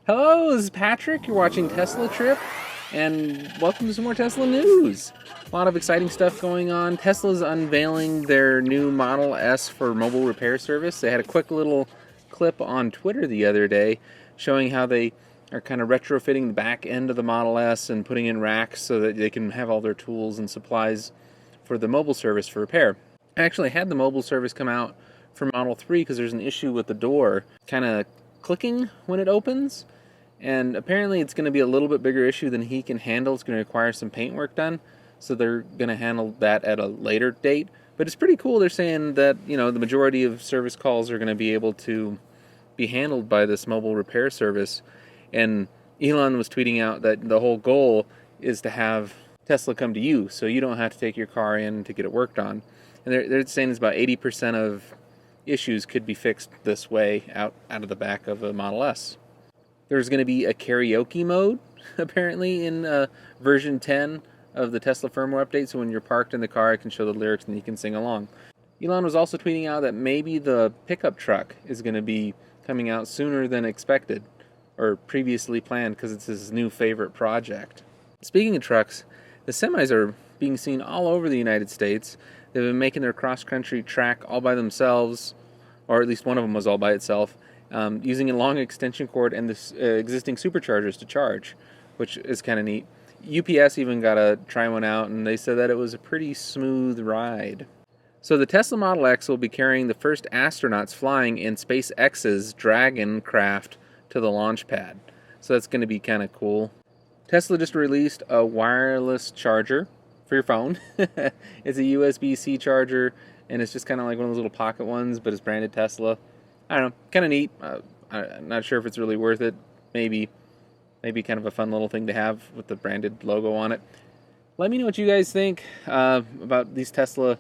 Hello, this is Patrick. You're watching Tesla Trip, and welcome to some more Tesla news. A lot of exciting stuff going on. Tesla's unveiling their new Model S for mobile repair service. They had a quick little clip on Twitter the other day showing how they are kind of retrofitting the back end of the Model S and putting in racks so that they can have all their tools and supplies for the mobile service for repair. I actually had the mobile service come out for Model 3 because there's an issue with the door kind of clicking when it opens, and apparently it's going to be a little bit bigger issue than he can handle. It's going to require some paint work done, so they're going to handle that at a later date. But it's pretty cool. They're saying that, you know, the majority of service calls are going to be able to be handled by this mobile repair service. And Elon was tweeting out that the whole goal is to have Tesla come to you, so you don't have to take your car in to get it worked on. And they're saying it's about 80% of issues could be fixed this way out of the back of a Model S. There's going to be a karaoke mode, apparently, in version 10 of the Tesla firmware update, so when you're parked in the car, I can show the lyrics and you can sing along. Elon was also tweeting out that maybe the pickup truck is going to be coming out sooner than expected, or previously planned, because it's his new favorite project. Speaking of trucks, the semis are being seen all over the United States. They've been making their cross-country track all by themselves, or at least one of them was all by itself, using a long extension cord and the existing superchargers to charge, which is kind of neat. UPS even got to try one out, and they said that it was a pretty smooth ride. So the Tesla Model X will be carrying the first astronauts flying in SpaceX's Dragon craft to the launch pad. So that's going to be kind of cool. Tesla just released a wireless charger for your phone. It's a USB-C charger, and it's just kind of like one of those little pocket ones, but it's branded Tesla. I don't know, kind of neat. I'm not sure if it's really worth it. Maybe kind of a fun little thing to have with the branded logo on it. Let me know what you guys think about these Tesla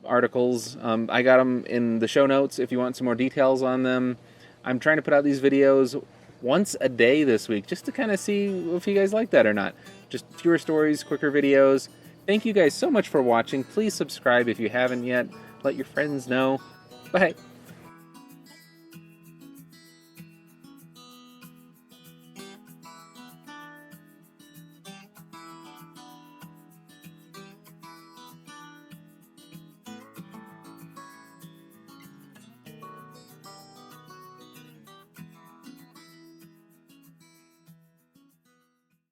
articles. I got them in the show notes if you want some more details on them. I'm trying to put out these videos once a day this week, just to kind of see if you guys like that or not. Just fewer stories, quicker videos. Thank you guys so much for watching. Please subscribe if you haven't yet. Let your friends know. Bye.